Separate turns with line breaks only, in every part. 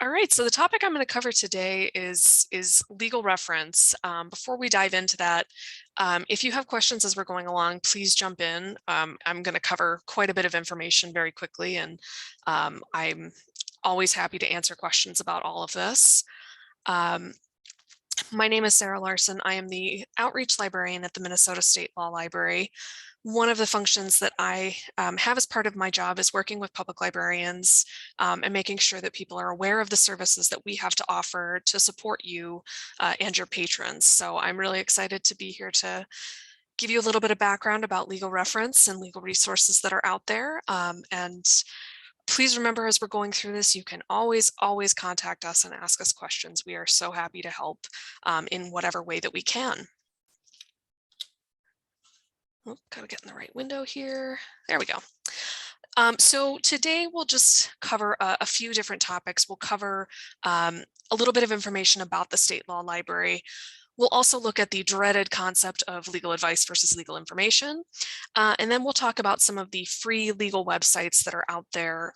All right, so the topic I'm going to cover today is legal reference. Before we dive into that, if you have questions as we're going along, please jump in. I'm going to cover quite a bit of information very quickly, and I'm always happy to answer questions about all of this. My name is Sarah Larson. I am the outreach librarian at the Minnesota State Law Library. One of the functions that I have as part of my job is working with public librarians and making sure that people are aware of the services that we have to offer to support you and your patrons. So I'm really excited to be here to give you a little bit of background about legal reference and legal resources that are out there. And please remember, as we're going through this, you can always contact us and ask us questions. We are so happy to help in whatever way that we can. Oh, gotta get in the right window here. There we go. So today we'll just cover a few different topics. We'll cover a little bit of information about the State Law Library. We'll also look at the dreaded concept of legal advice versus legal information. And then we'll talk about some of the free legal websites that are out there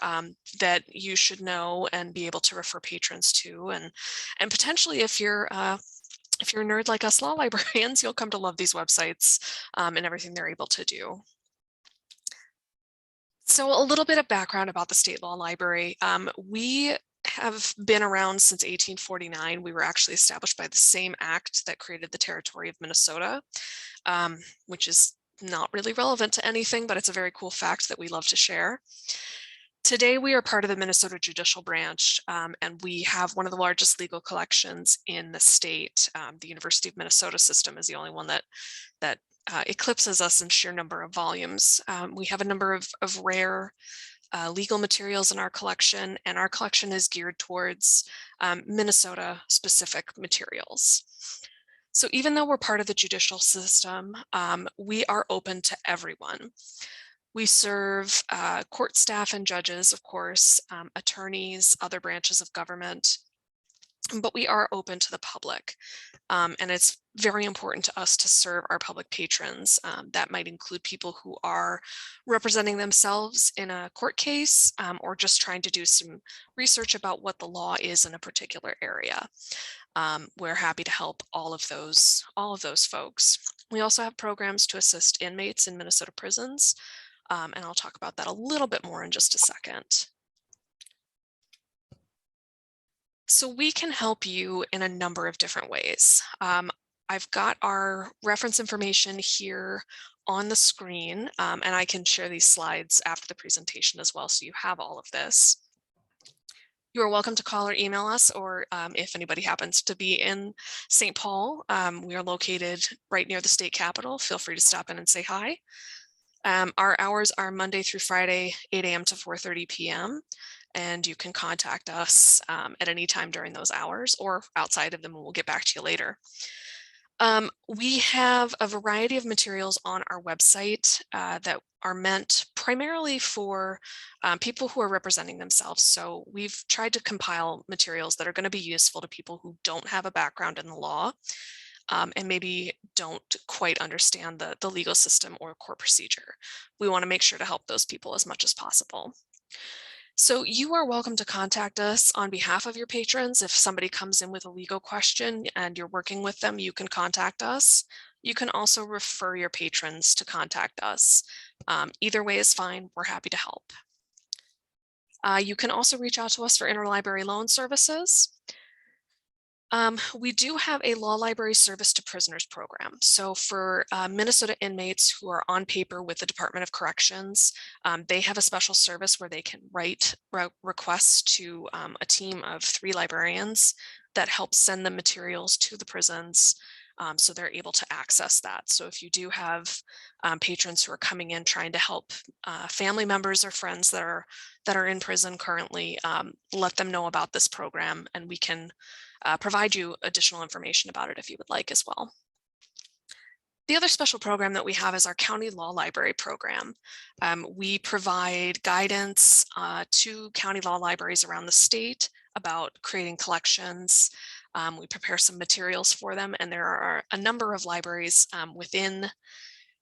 that you should know and be able to refer patrons to. And potentially, if you're a nerd like us law librarians, you'll come to love these websites and everything they're able to do. So a little bit of background about the State Law Library. We have been around since 1849. We were actually established by the same act that created the territory of Minnesota, which is not really relevant to anything, but it's a very cool fact that we love to share. Today, we are part of the Minnesota Judicial Branch, and we have one of the largest legal collections in the state. The University of Minnesota system is the only one that eclipses us in sheer number of volumes. We have a number of rare legal materials in our collection, and our collection is geared towards Minnesota-specific materials. So even though we're part of the judicial system, we are open to everyone. We serve court staff and judges, of course, attorneys, other branches of government, but we are open to the public. And it's very important to us to serve our public patrons. That might include people who are representing themselves in a court case or just trying to do some research about what the law is in a particular area. We're happy to help all of those folks. We also have programs to assist inmates in Minnesota prisons, and I'll talk about that a little bit more in just a second. So we can help you in a number of different ways. I've got our reference information here on the screen, and I can share these slides after the presentation as well, so you have all of this. You are welcome to call or email us, or if anybody happens to be in St. Paul, we are located right near the state capitol. Feel free to stop in and say hi. Our hours are Monday through Friday, 8 a.m. to 4:30 p.m. And you can contact us at any time during those hours or outside of them, and we'll get back to you later. We have a variety of materials on our website that are meant primarily for people who are representing themselves. So we've tried to compile materials that are going to be useful to people who don't have a background in the law and maybe don't quite understand the legal system or court procedure. We want to make sure to help those people as much as possible. So you are welcome to contact us on behalf of your patrons. If somebody comes in with a legal question and you're working with them, you can contact us. You can also refer your patrons to contact us. Either way is fine. We're happy to help. You can also reach out to us for interlibrary loan services. We do have a law library service to prisoners program. So for Minnesota inmates who are on paper with the Department of Corrections, they have a special service where they can write requests to a team of 3 librarians that help send them materials to the prisons so they're able to access that. So if you do have patrons who are coming in trying to help family members or friends that are in prison currently, let them know about this program, and we can provide you additional information about it if you would like as well. The other special program that we have is our county law library program. We provide guidance to county law libraries around the state about creating collections. We prepare some materials for them, and there are a number of libraries within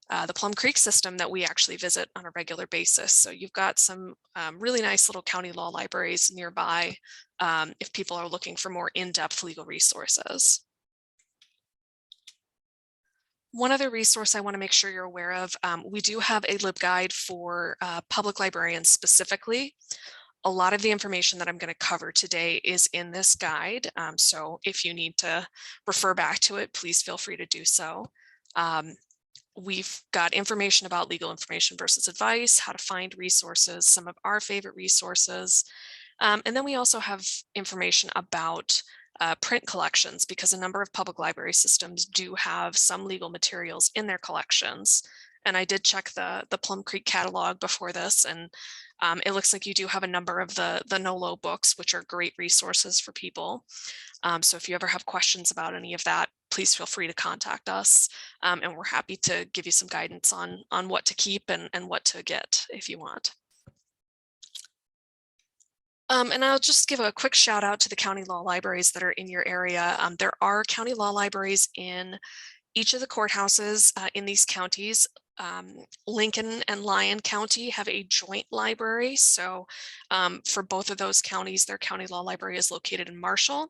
the Plum Creek system that we actually visit on a regular basis. So you've got some really nice little county law libraries nearby if people are looking for more in-depth legal resources. One other resource I want to make sure you're aware of, we do have a LibGuide for public librarians specifically. A lot of the information that I'm going to cover today is in this guide, so if you need to refer back to it, please feel free to do so. We've got information about legal information versus advice, how to find resources, some of our favorite resources, and then we also have information about print collections, because a number of public library systems do have some legal materials in their collections. And I did check the Plum Creek catalog before this, and it looks like you do have a number of the NOLO books, which are great resources for people. So if you ever have questions about any of that, please feel free to contact us, and we're happy to give you some guidance on what to keep and what to get if you want. And I'll just give a quick shout out to the county law libraries that are in your area. There are county law libraries in each of the courthouses in these counties. Lincoln and Lyon County have a joint library. So for both of those counties, their county law library is located in Marshall.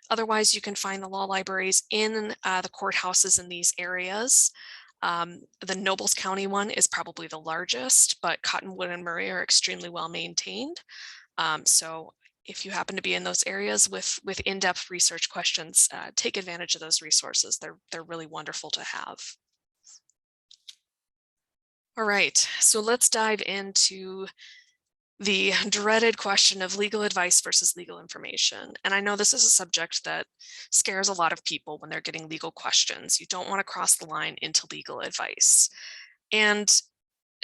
Otherwise, you can find the law libraries in the courthouses in these areas. The Nobles County one is probably the largest, but Cottonwood and Murray are extremely well maintained. So if you happen to be in those areas with in-depth research questions, take advantage of those resources. They're really wonderful to have. All right, so let's dive into the dreaded question of legal advice versus legal information. And I know this is a subject that scares a lot of people when they're getting legal questions. You don't want to cross the line into legal advice. And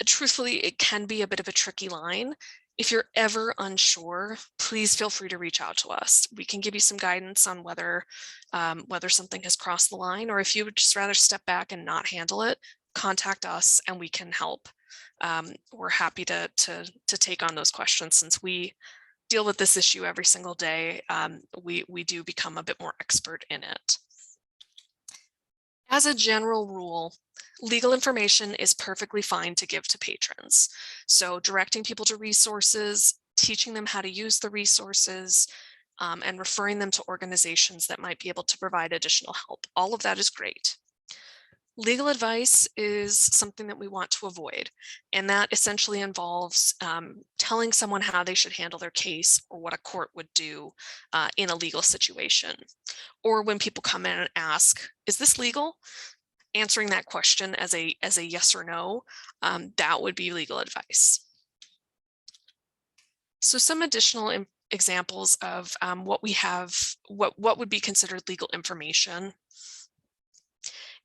truthfully, it can be a bit of a tricky line. If you're ever unsure, please feel free to reach out to us. We can give you some guidance on whether something has crossed the line, or if you would just rather step back and not handle it, contact us and we can help. We're happy to take on those questions. Since we deal with this issue every single day, we do become a bit more expert in it. As a general rule, legal information is perfectly fine to give to patrons. So directing people to resources, teaching them how to use the resources, and referring them to organizations that might be able to provide additional help. All of that is great. Legal advice is something that we want to avoid, and that essentially involves telling someone how they should handle their case or what a court would do in a legal situation. Or when people come in and ask, is this legal? Answering that question as a yes or no, that would be legal advice. So some additional examples of what we have, what would be considered legal information.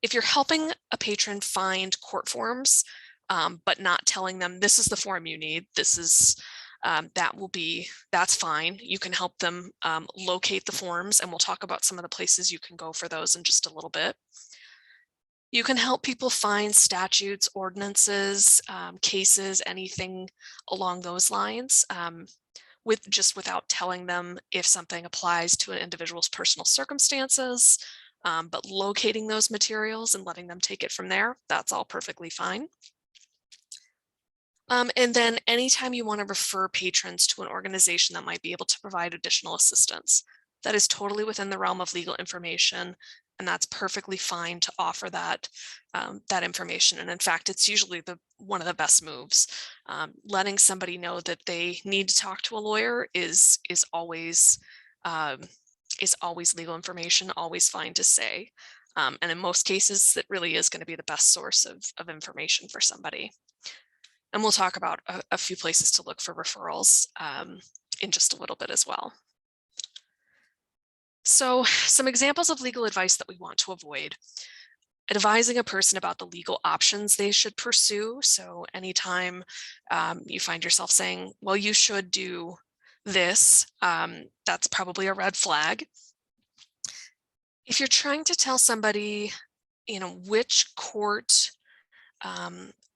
If you're helping a patron find court forms, but not telling them this is the form you need, this is that's fine. You can help them locate the forms, and we'll talk about some of the places you can go for those in just a little bit. You can help people find statutes, ordinances, cases, anything along those lines, without telling them if something applies to an individual's personal circumstances, but locating those materials and letting them take it from there, that's all perfectly fine. And then anytime you want to refer patrons to an organization that might be able to provide additional assistance, that is totally within the realm of legal information, and that's perfectly fine to offer that information. And in fact, it's usually one of the best moves. Letting somebody know that they need to talk to a lawyer is always legal information, always fine to say. And in most cases, it really is going to be the best source of information for somebody. And we'll talk about a few places to look for referrals in just a little bit as well. So some examples of legal advice that we want to avoid: advising a person about the legal options they should pursue. So anytime you find yourself saying, well, you should do this, that's probably a red flag. If you're trying to tell somebody, which court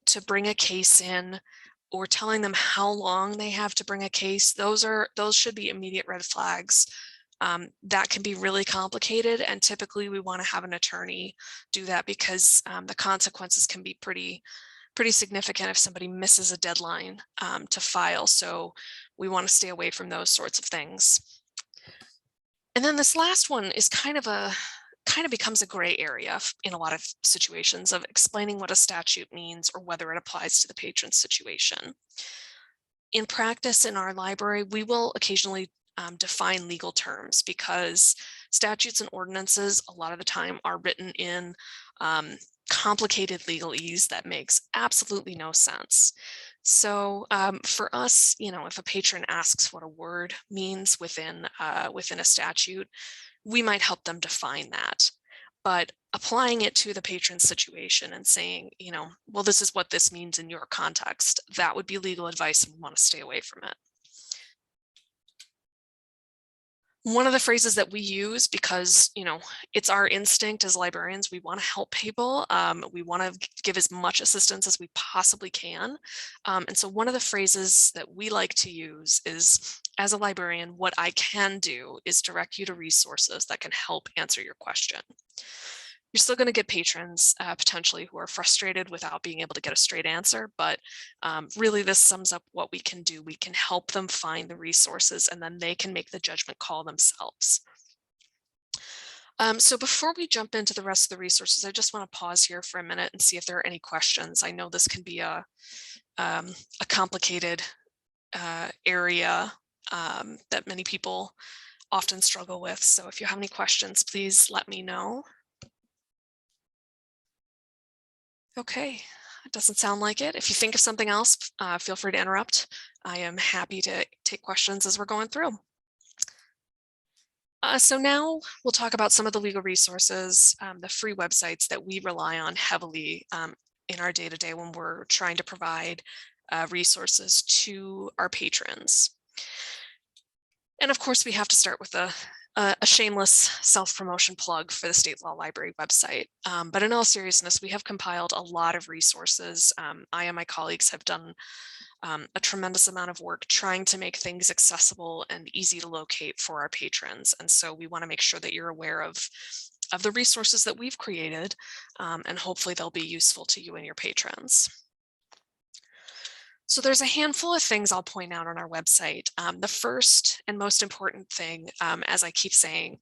to bring a case in, or telling them how long they have to bring a case, those should be immediate red flags. That can be really complicated, and typically we want to have an attorney do that, because the consequences can be pretty significant if somebody misses a deadline to file. So we want to stay away from those sorts of things. And then this last one is kind of becomes a gray area in a lot of situations of explaining what a statute means or whether it applies to the patron's situation. In practice in our library, we will occasionally define legal terms because statutes and ordinances a lot of the time are written in complicated legalese that makes absolutely no sense. So for us, if a patron asks what a word means within a statute, we might help them define that. But applying it to the patron's situation and saying, well, this is what this means in your context, that would be legal advice and we want to stay away from it. One of the phrases that we use, because it's our instinct as librarians, we want to help people. We want to give as much assistance as we possibly can. And so one of the phrases that we like to use is, as a librarian, what I can do is direct you to resources that can help answer your question. You're still going to get patrons potentially who are frustrated without being able to get a straight answer, but really this sums up what we can do. We can help them find the resources and then they can make the judgment call themselves. So before we jump into the rest of the resources, I just want to pause here for a minute and see if there are any questions. I know this can be a complicated area that many people often struggle with. So if you have any questions, please let me know. Okay, it doesn't sound like it. If you think of something else, feel free to interrupt. I am happy to take questions as we're going through. So now we'll talk about some of the legal resources, the free websites that we rely on heavily in our day-to-day when we're trying to provide resources to our patrons. And of course, we have to start with a shameless self-promotion plug for the State Law Library website. But in all seriousness, we have compiled a lot of resources. I and my colleagues have done a tremendous amount of work trying to make things accessible and easy to locate for our patrons. And so we want to make sure that you're aware of the resources that we've created, and hopefully they'll be useful to you and your patrons. So there's a handful of things I'll point out on our website. The first and most important thing, as I keep saying,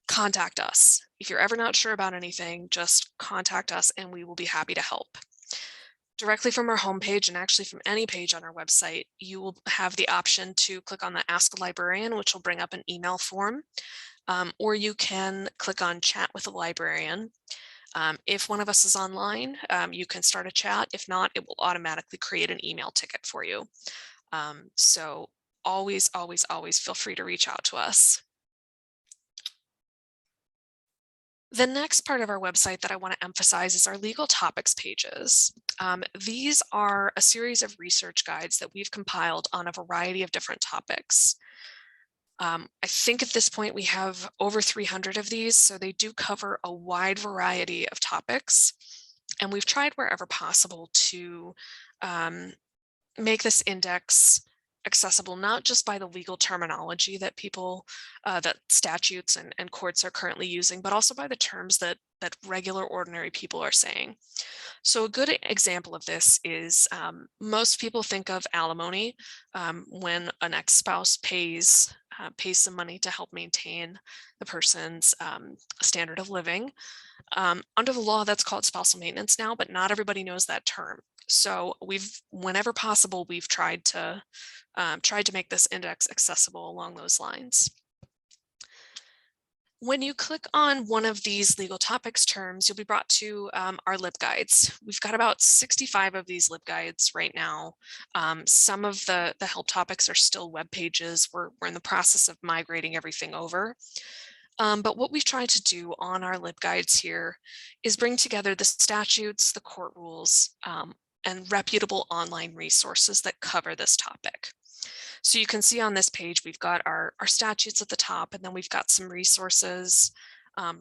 contact us. If you're ever not sure about anything, just contact us and we will be happy to help. Directly from our homepage, and actually from any page on our website, you will have the option to click on the Ask a Librarian, which will bring up an email form, or you can click on Chat with a Librarian. If one of us is online, you can start a chat. If not, it will automatically create an email ticket for you. So always, always, always feel free to reach out to us. The next part of our website that I want to emphasize is our legal topics pages. These are a series of research guides that we've compiled on a variety of different topics. I think at this point we have over 300 of these, so they do cover a wide variety of topics. And we've tried wherever possible to make this index accessible, not just by the legal terminology that people, that statutes and courts are currently using, but also by the terms that regular ordinary people are saying. So a good example of this is most people think of alimony when an ex-spouse pays some money to help maintain the person's standard of living. Under the law, that's called spousal maintenance now, but not everybody knows that term. So whenever possible, we've tried to make this index accessible along those lines. When you click on one of these legal topics terms, you'll be brought to our LibGuides. We've got about 65 of these LibGuides right now. Some of the help topics are still web pages. We're in the process of migrating everything over. But what we've tried to do on our LibGuides here is bring together the statutes, the court rules, and reputable online resources that cover this topic. So you can see on this page, we've got our statutes at the top, and then we've got some resources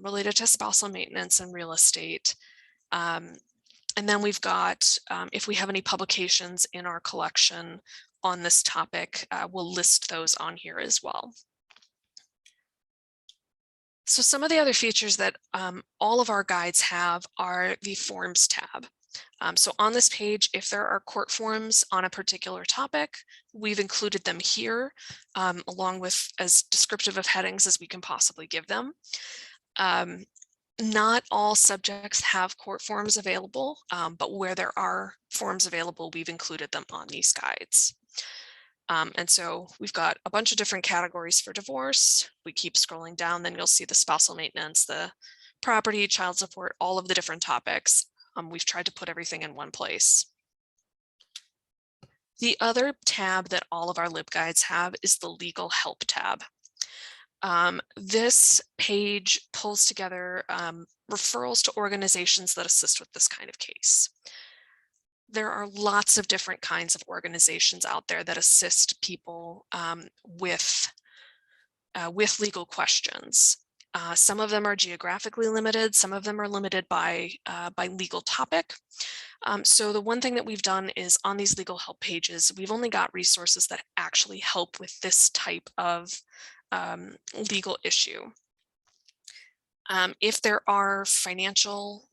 related to spousal maintenance and real estate. And then we've got, if we have any publications in our collection on this topic, we'll list those on here as well. So some of the other features that all of our guides have are the Forms tab. So on this page, if there are court forums on a particular topic, we've included them here, along with as descriptive of headings as we can possibly give them. Not all subjects have court forms available, but where there are forms available, we've included them on these guides. And so we've got a bunch of different categories for divorce. We keep scrolling down, then you'll see the spousal maintenance, the property, child support, all of the different topics. We've tried to put everything in one place. The other tab that all of our LibGuides have is the legal help tab. This page pulls together referrals to organizations that assist with this kind of case. There are lots of different kinds of organizations out there that assist people with legal questions. Some of them are geographically limited, some of them are limited by legal topic. So the one thing that we've done is on these legal help pages, we've only got resources that actually help with this type of legal issue. If there are financial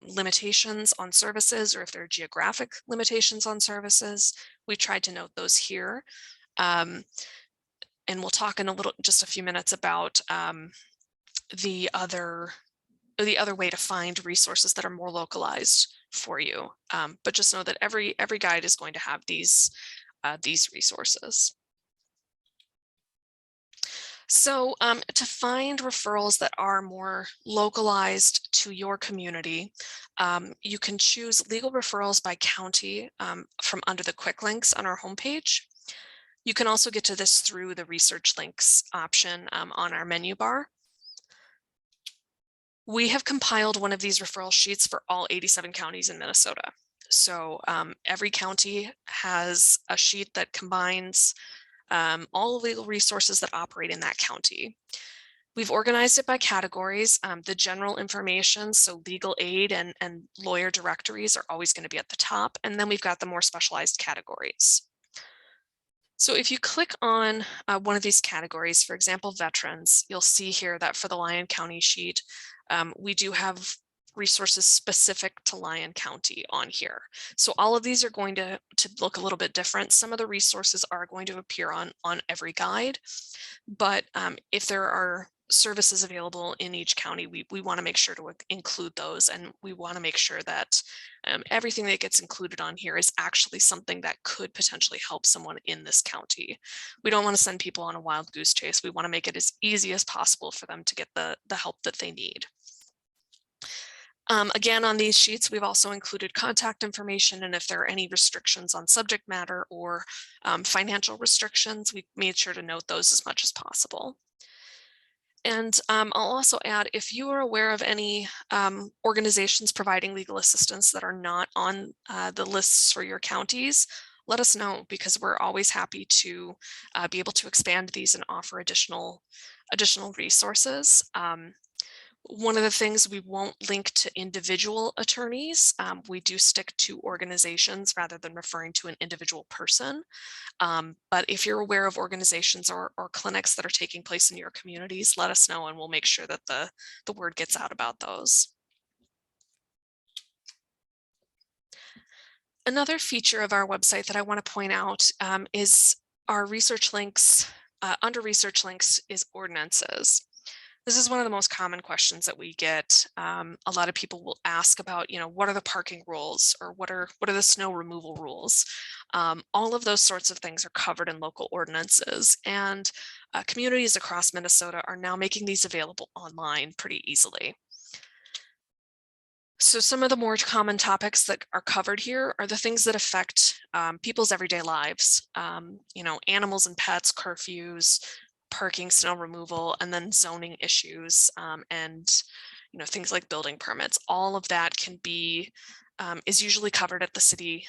limitations on services, or if there are geographic limitations on services, we tried to note those here. And we'll talk in just a few minutes about the other way to find resources that are more localized for you. But just know that every guide is going to have these resources. So to find referrals that are more localized to your community, you can choose legal referrals by county from under the quick links on our homepage. You can also get to this through the research links option on our menu bar. We have compiled one of these referral sheets for all 87 counties in Minnesota. So every county has a sheet that combines all legal resources that operate in that county. We've organized it by categories. The general information, so legal aid and lawyer directories, are always going to be at the top. And then we've got the more specialized categories. So if you click on one of these categories, for example, veterans, you'll see here that for the Lyon County sheet, we do have resources specific to Lyon County on here. So all of these are going to look a little bit different. Some of the resources are going to appear on every guide, but if there are services available in each county, we want to make sure to include those, and we want to make sure that everything that gets included on here is actually something that could potentially help someone in this county. We don't want to send people on a wild goose chase. We want to make it as easy as possible for them to get the help that they need. Again, on these sheets, we've also included contact information, and if there are any restrictions on subject matter or financial restrictions, we made sure to note those as much as possible. And I'll also add, if you are aware of any organizations providing legal assistance that are not on the lists for your counties, let us know, because we're always happy to be able to expand these and offer additional resources. One of the things, we won't link to individual attorneys. We do stick to organizations rather than referring to an individual person. But if you're aware of organizations or clinics that are taking place in your communities, let us know and we'll make sure that the word gets out about those. Another feature of our website that I want to point out is our research links. Under research links is ordinances. This is one of the most common questions that we get. A lot of people will ask about, what are the parking rules, or what are the snow removal rules? All of those sorts of things are covered in local ordinances, and communities across Minnesota are now making these available online pretty easily. So some of the more common topics that are covered here are the things that affect people's everyday lives. Animals and pets, curfews, parking, snow removal, and then zoning issues, and things like building permits. All of that can be is usually covered at the city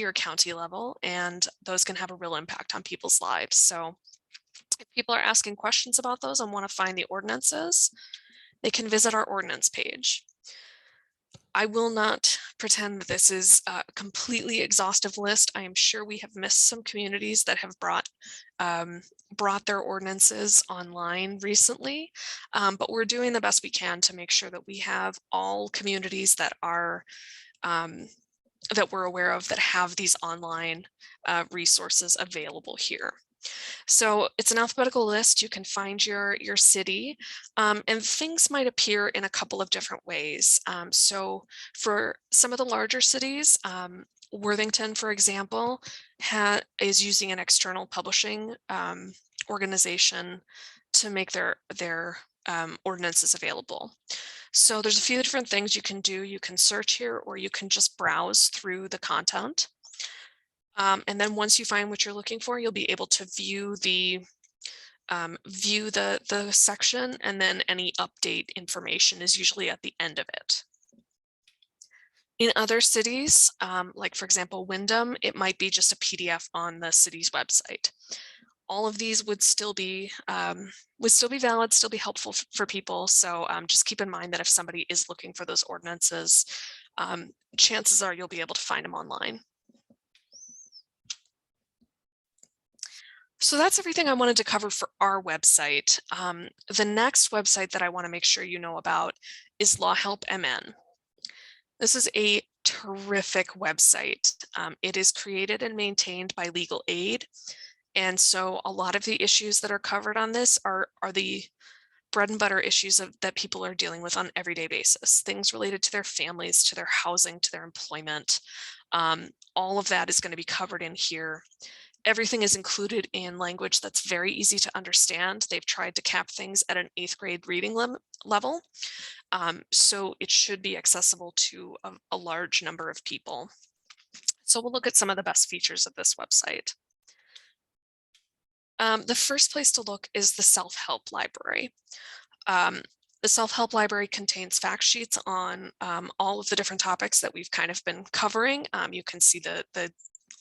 or county level, and those can have a real impact on people's lives. So if people are asking questions about those and want to find the ordinances, they can visit our ordinance page. I will not pretend that this is a completely exhaustive list. I am sure we have missed some communities that have brought their ordinances online recently, but we're doing the best we can to make sure that we have all communities that are that we're aware of that have these online resources available here. So it's an alphabetical list. You can find your city, and things might appear in a couple of different ways. So for some of the larger cities, Worthington, for example, is using an external publishing organization to make their ordinances available. So there's a few different things you can do. You can search here, or you can just browse through the content. And then once you find what you're looking for, you'll be able to view the section, and then any update information is usually at the end of it. In other cities, like for example, Wyndham, it might be just a PDF on the city's website. All of these would still be valid, still be helpful for people. So just keep in mind that if somebody is looking for those ordinances, chances are you'll be able to find them online. So that's everything I wanted to cover for our website. The next website that I want to make sure you know about is Law Help MN. This is a terrific website. It is created and maintained by Legal Aid. And so a lot of the issues that are covered on this are the bread and butter issues that people are dealing with on an everyday basis, things related to their families, to their housing, to their employment. All of that is going to be covered in here. Everything is included in language that's very easy to understand. They've tried to cap things at an 8th grade reading level. So it should be accessible to a large number of people. So we'll look at some of the best features of this website. The first place to look is the self-help library. The self-help library contains fact sheets on all of the different topics that we've kind of been covering. You can see the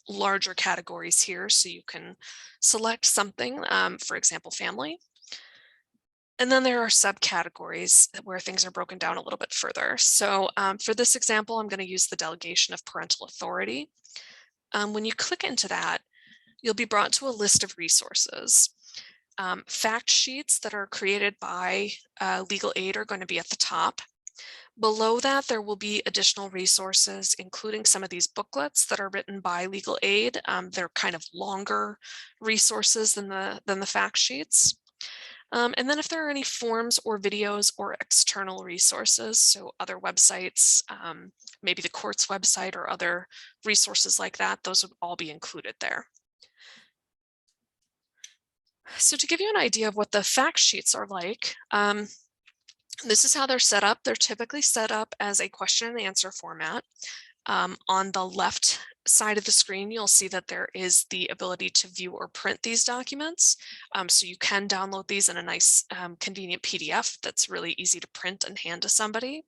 larger categories here, so you can select something, for example, family. And then there are subcategories where things are broken down a little bit further. So for this example, I'm going to use the delegation of parental authority. When you click into that, you'll be brought to a list of resources. Fact sheets that are created by Legal Aid are going to be at the top. Below that, there will be additional resources, including some of these booklets that are written by Legal Aid. They're kind of longer resources than the fact sheets. And then if there are any forms or videos or external resources, so other websites, maybe the court's website or other resources like that, those would all be included there. So to give you an idea of what the fact sheets are like, this is how they're set up. They're typically set up as a question and answer format. On the left side of the screen, you'll see that there is the ability to view or print these documents. So you can download these in a nice, convenient PDF that's really easy to print and hand to somebody.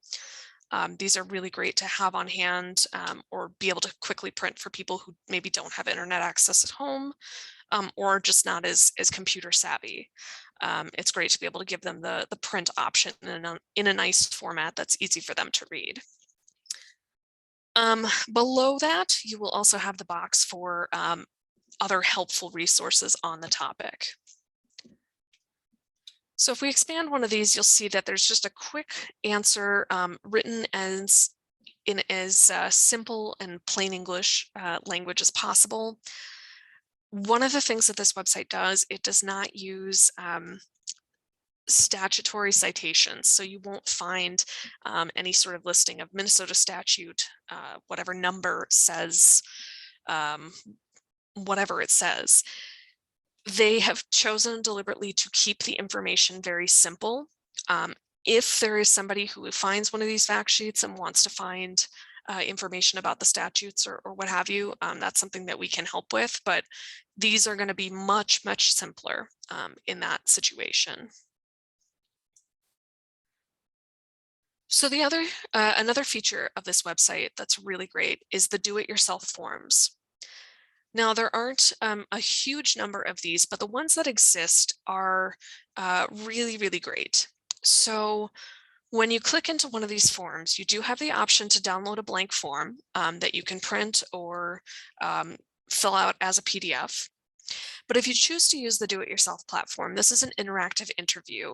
These are really great to have on hand or be able to quickly print for people who maybe don't have internet access at home or just not as computer savvy. It's great to be able to give them the print option in a nice format that's easy for them to read. Below that, you will also have the box for other helpful resources on the topic. So if we expand one of these, you'll see that there's just a quick answer written in as simple and plain English language as possible. One of the things that this website does, it does not use statutory citations. So you won't find any sort of listing of Minnesota statute, whatever number says, whatever it says. They have chosen deliberately to keep the information very simple. If there is somebody who finds one of these fact sheets and wants to find information about the statutes or what have you, that's something that we can help with, but these are going to be much, much simpler in that situation. So the another feature of this website that's really great is the do-it-yourself forms. Now, there aren't a huge number of these, but the ones that exist are really, really great. So when you click into one of these forms, you do have the option to download a blank form that you can print or fill out as a PDF. But if you choose to use the do-it-yourself platform, this is an interactive interview.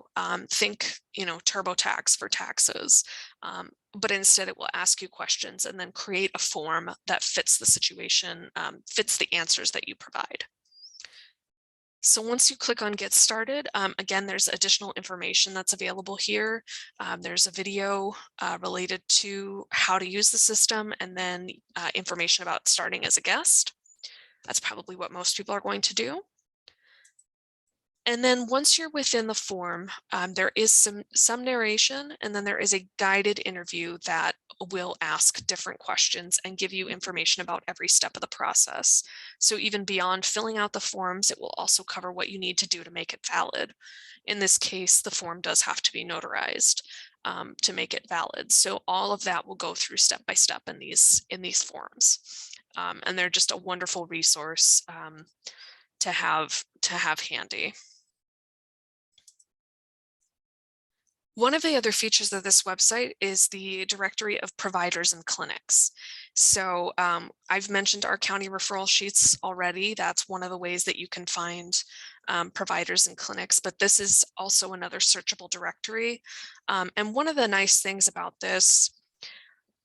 Think, TurboTax for taxes, but instead it will ask you questions and then create a form that fits the situation, fits the answers that you provide. So once you click on Get Started, again, there's additional information that's available here. There's a video related to how to use the system, and then information about starting as a guest. That's probably what most people are going to do. And then once you're within the form, there is some narration, and then there is a guided interview that will ask different questions and give you information about every step of the process. So even beyond filling out the forms, it will also cover what you need to do to make it valid. In this case, the form does have to be notarized to make it valid. So all of that will go through step by step in these forms. And they're just a wonderful resource to have handy. One of the other features of this website is the directory of providers and clinics. So I've mentioned our county referral sheets already. That's one of the ways that you can find providers and clinics, but this is also another searchable directory. And one of the nice things about this,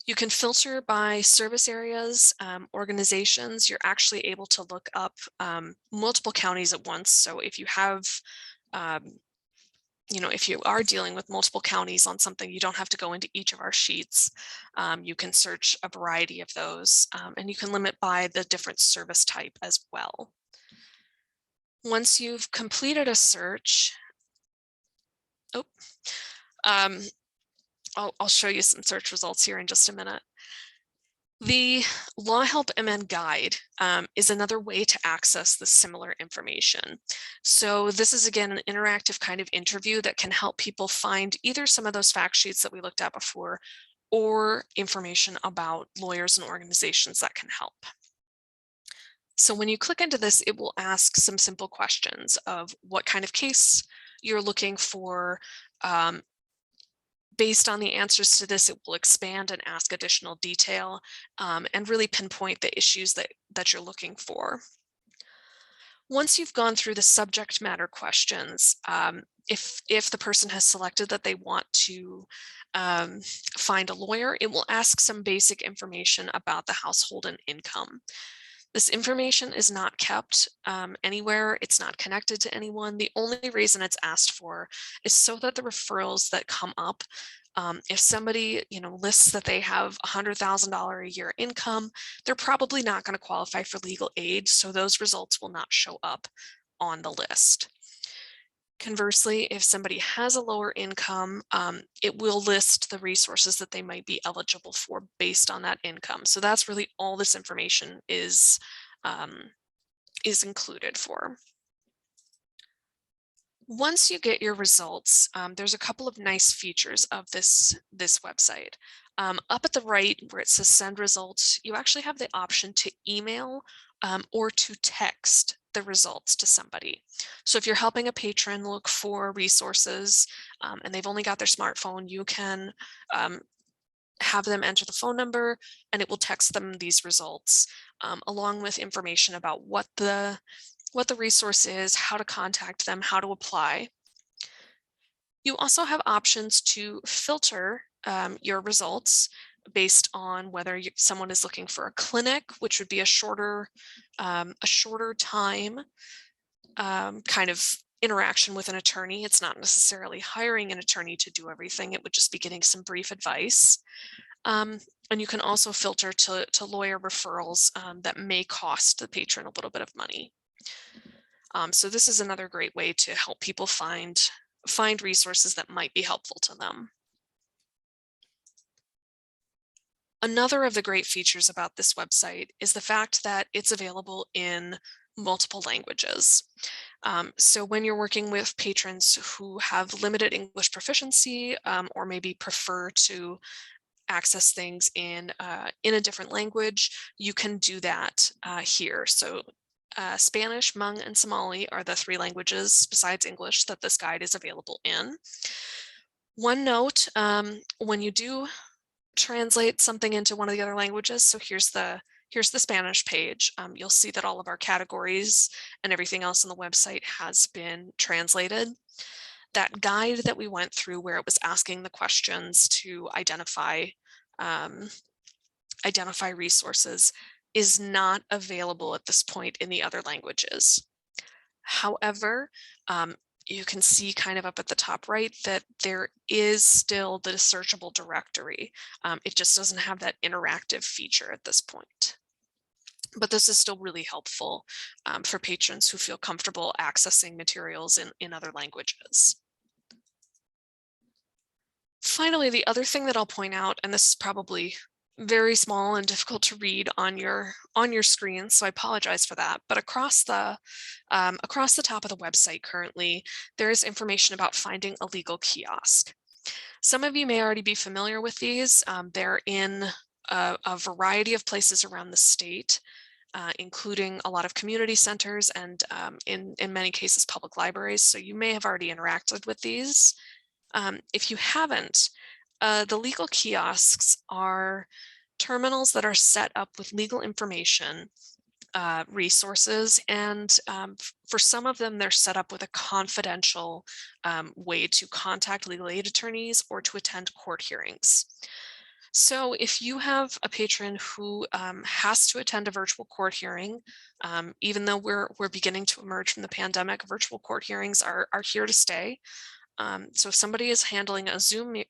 you can filter by service areas, organizations. You're actually able to look up multiple counties at once. So if you have if you are dealing with multiple counties on something, you don't have to go into each of our sheets. You can search a variety of those, and you can limit by the different service type as well. Once you've completed a search, I'll show you some search results here in just a minute. The Law Help MN Guide is another way to access the similar information. So this is, again, an interactive kind of interview that can help people find either some of those fact sheets that we looked at before or information about lawyers and organizations that can help. So when you click into this, it will ask some simple questions of what kind of case you're looking for. Based on the answers to this, it will expand and ask additional detail and really pinpoint the issues that you're looking for. Once you've gone through the subject matter questions, if the person has selected that they want to find a lawyer, it will ask some basic information about the household and income. This information is not kept anywhere. It's not connected to anyone. The only reason it's asked for is so that the referrals that come up, if somebody lists that they have $100,000 a year income, they're probably not going to qualify for legal aid, so those results will not show up on the list. Conversely, if somebody has a lower income, it will list the resources that they might be eligible for based on that income. So that's really all this information is included for. Once you get your results, there's a couple of nice features of this website. Up at the right where it says send results, you actually have the option to email or to text the results to somebody. So if you're helping a patron look for resources and they've only got their smartphone, you can have them enter the phone number and it will text them these results along with information about what the resource is, how to contact them, how to apply. You also have options to filter your results based on whether someone is looking for a clinic, which would be a shorter time kind of interaction with an attorney. It's not necessarily hiring an attorney to do everything. It would just be getting some brief advice. And you can also filter to lawyer referrals that may cost the patron a little bit of money. So this is another great way to help people find resources that might be helpful to them. Another of the great features about this website is the fact that it's available in multiple languages. So when you're working with patrons who have limited English proficiency or maybe prefer to access things in a different language, you can do that here. So Spanish, Hmong, and Somali are the 3 languages besides English that this guide is available in. One note, when you do translate something into one of the other languages, so here's the Here's the Spanish page. You'll see that all of our categories and everything else on the website has been translated. That guide that we went through where it was asking the questions to um, identify resources is not available at this point in the other languages. However, you can see kind of up at the top right that there is still the searchable directory. It just doesn't have that interactive feature at this point. But this is still really helpful for patrons who feel comfortable accessing materials in other languages. Finally, the other thing that I'll point out, and this is probably very small and difficult to read on your screen, so I apologize for that, but across the top of the website currently, there is information about finding a legal kiosk. Some of you may already be familiar with these. They're in a variety of places around the state, including a lot of community centers and in many cases public libraries, so you may have already interacted with these. If you haven't, the legal kiosks are terminals that are set up with legal information resources, and for some of them they're set up with a confidential way to contact legal aid attorneys or to attend court hearings. So if you have a patron who has to attend a virtual court hearing, even though we're beginning to emerge from the pandemic, virtual court hearings are here to stay. So if somebody is handling a Zoom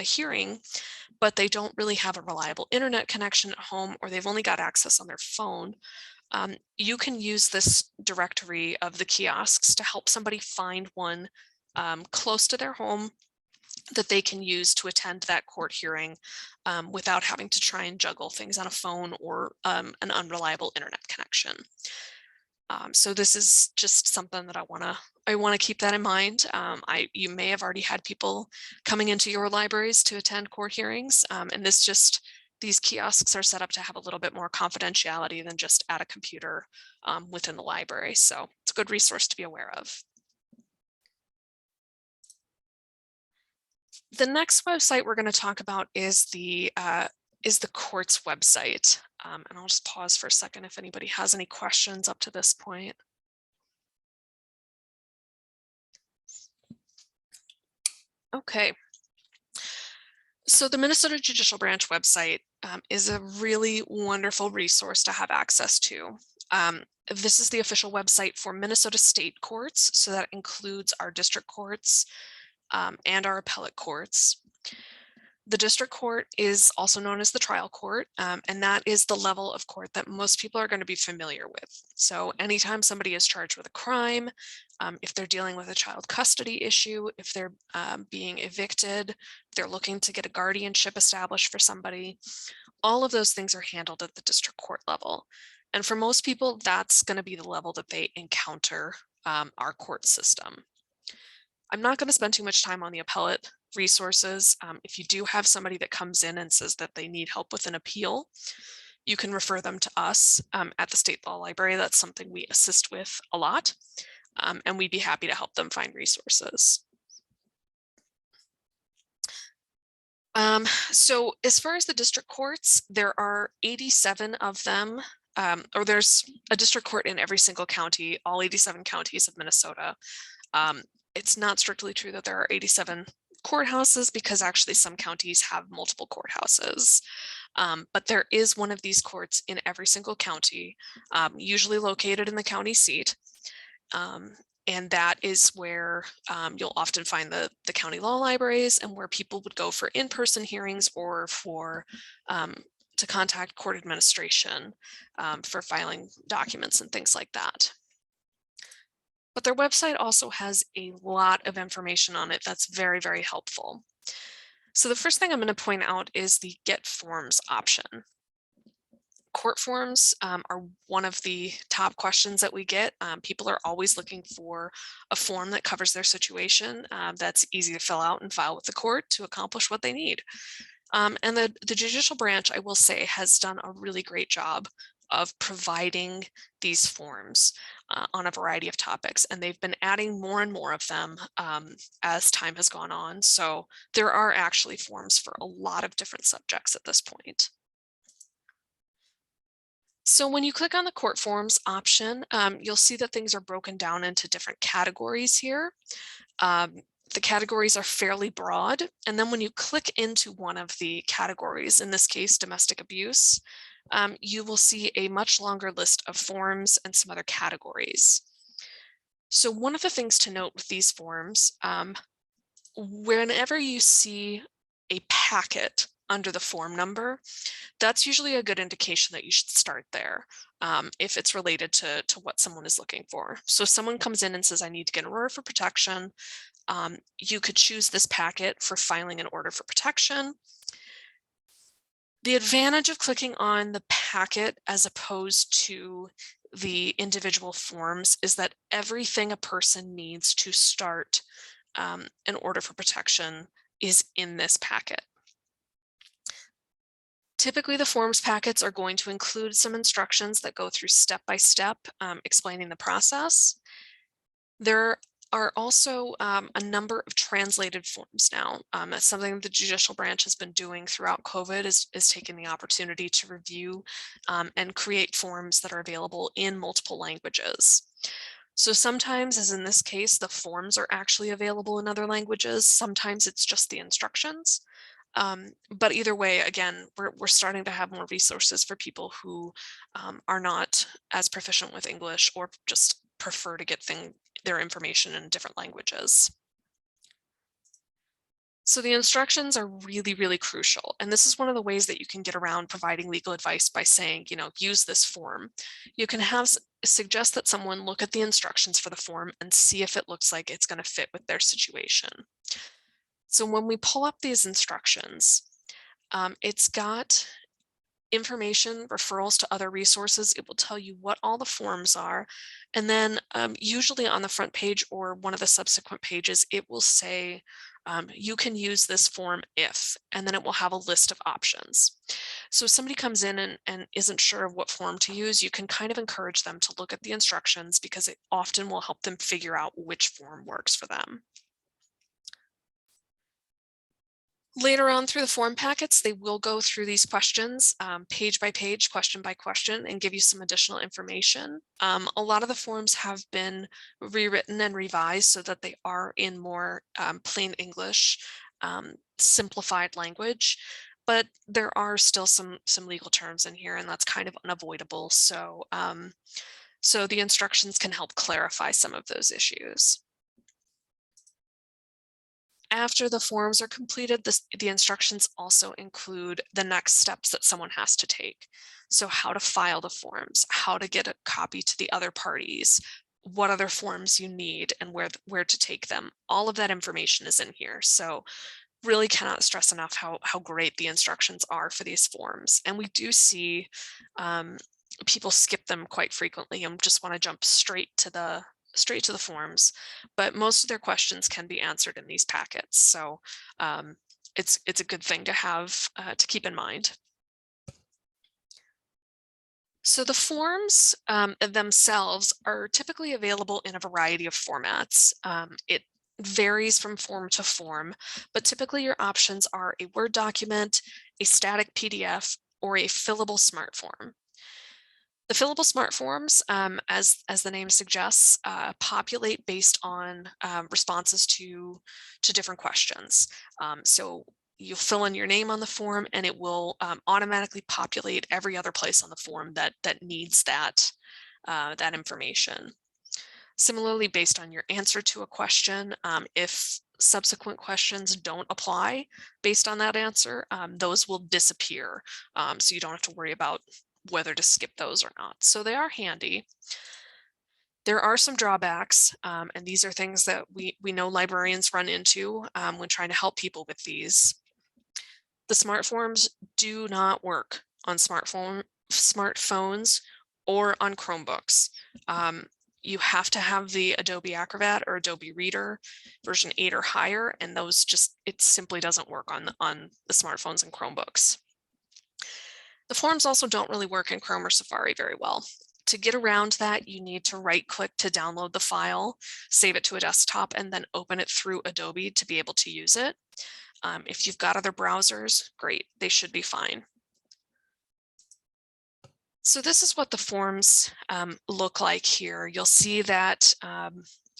hearing, but they don't really have a reliable internet connection at home, or they've only got access on their phone, you can use this directory of the kiosks to help somebody find one close to their home that they can use to attend that court hearing without having to try and juggle things on a phone or an unreliable internet connection. So this is just something that I want to keep that in mind. You may have already had people coming into your libraries to attend court hearings, and these kiosks are set up to have a little bit more confidentiality than just at a computer within the library. So it's a good resource to be aware of. The next website we're going to talk about is the court's website. And I'll just pause for a second if anybody has any questions up to this point. Okay. So the Minnesota Judicial Branch website is a really wonderful resource to have access to. This is the official website for Minnesota state courts, so that includes our district courts and our appellate courts. The district court is also known as the trial court, and that is the level of court that most people are going to be familiar with. So anytime somebody is charged with a crime, if they're dealing with a child custody issue, if they're being evicted, they're looking to get a guardianship established for somebody, all of those things are handled at the district court level. And for most people, that's going to be the level that they encounter our court system. I'm not going to spend too much time on the appellate resources. If you do have somebody that comes in and says that they need help with an appeal, you can refer them to us at the State Law Library. That's something we assist with a lot, and we'd be happy to help them find resources. So as far as the district courts, there are 87 of them, or there's a district court in every single county, all 87 counties of Minnesota. It's not strictly true that there are 87 courthouses, because actually some counties have multiple courthouses. But there is one of these courts in every single county, usually located in the county seat. And that is where you'll often find the county law libraries, and where people would go for in-person hearings or for to contact court administration for filing documents and things like that. But their website also has a lot of information on it that's very, very helpful. So the first thing I'm going to point out is the Get Forms option. Court forms are one of the top questions that we get. People are always looking for a form that covers their situation, that's easy to fill out and file with the court to accomplish what they need. And the judicial branch, I will say, has done a really great job of providing these forms on a variety of topics, and they've been adding more and more of them as time has gone on. So there are actually forms for a lot of different subjects at this point. So when you click on the court forms option, you'll see that things are broken down into different categories here. Um, the categories are fairly broad. And then when you click into one of the categories, in this case, domestic abuse, you will see a much longer list of forms and some other categories. So one of the things to note with these forms, whenever you see a packet under the form number, that's usually a good indication that you should start there if it's related to what someone is looking for. So if someone comes in and says, I need to get an order for protection, you could choose this packet for filing an order for protection. The advantage of clicking on the packet as opposed to the individual forms is that everything a person needs to start an order for protection is in this packet. Typically, the forms packets are going to include some instructions that go through step-by-step explaining the process. There are also a number of translated forms now. That's something the judicial branch has been doing throughout COVID is taking the opportunity to review and create forms that are available in multiple languages. So sometimes, as in this case, the forms are actually available in other languages. Sometimes it's just the instructions. But either way, again, we're starting to have more resources for people who are not as proficient with English or just prefer to get their information in different languages. So the instructions are really, really crucial. And this is one of the ways that you can get around providing legal advice by saying, use this form. You can suggest that someone look at the instructions for the form and see if it looks like it's going to fit with their situation. So when we pull up these instructions, it's got information, referrals to other resources. It will tell you what all the forms are. And then usually on the front page or one of the subsequent pages, it will say, you can use this form if, and then it will have a list of options. So if somebody comes in and isn't sure of what form to use, you can kind of encourage them to look at the instructions because it often will help them figure out which form works for them. Later on through the form packets, they will go through these questions page by page, question by question, and give you some additional information. A lot of the forms have been rewritten and revised so that they are in more plain English, simplified language, but there are still some legal terms in here, and that's kind of unavoidable. So, so the instructions can help clarify some of those issues. After the forms are completed, the instructions also include the next steps that someone has to take. So how to file the forms, how to get a copy to the other parties, what other forms you need, and where to take them. All of that information is in here. So really cannot stress enough how great the instructions are for these forms. And we do see people skip them quite frequently and just want to jump straight to the forms, but most of their questions can be answered in these packets. So it's a good thing to have to keep in mind. So the forms themselves are typically available in a variety of formats. It varies from form to form, but typically your options are a Word document, a static PDF, or a fillable smart form. The fillable smart forms, as the name suggests, populate based on responses to different questions. So you'll fill in your name on the form, and it will automatically populate every other place on the form that needs that information. Similarly, based on your answer to a question, if subsequent questions don't apply based on that answer, those will disappear. So you don't have to worry about whether to skip those or not. So they are handy. There are some drawbacks, and these are things that we know librarians run into when trying to help people with these. The smart forms do not work on smartphones or on Chromebooks. You have to have the Adobe Acrobat or Adobe Reader version 8 or higher, and those it simply doesn't work on the smartphones and Chromebooks. The forms also don't really work in Chrome or Safari very well. To get around that, you need to right-click to download the file, save it to a desktop, and then open it through Adobe to be able to use it. If you've got other browsers, great, they should be fine. So this is what the forms look like here. You'll see that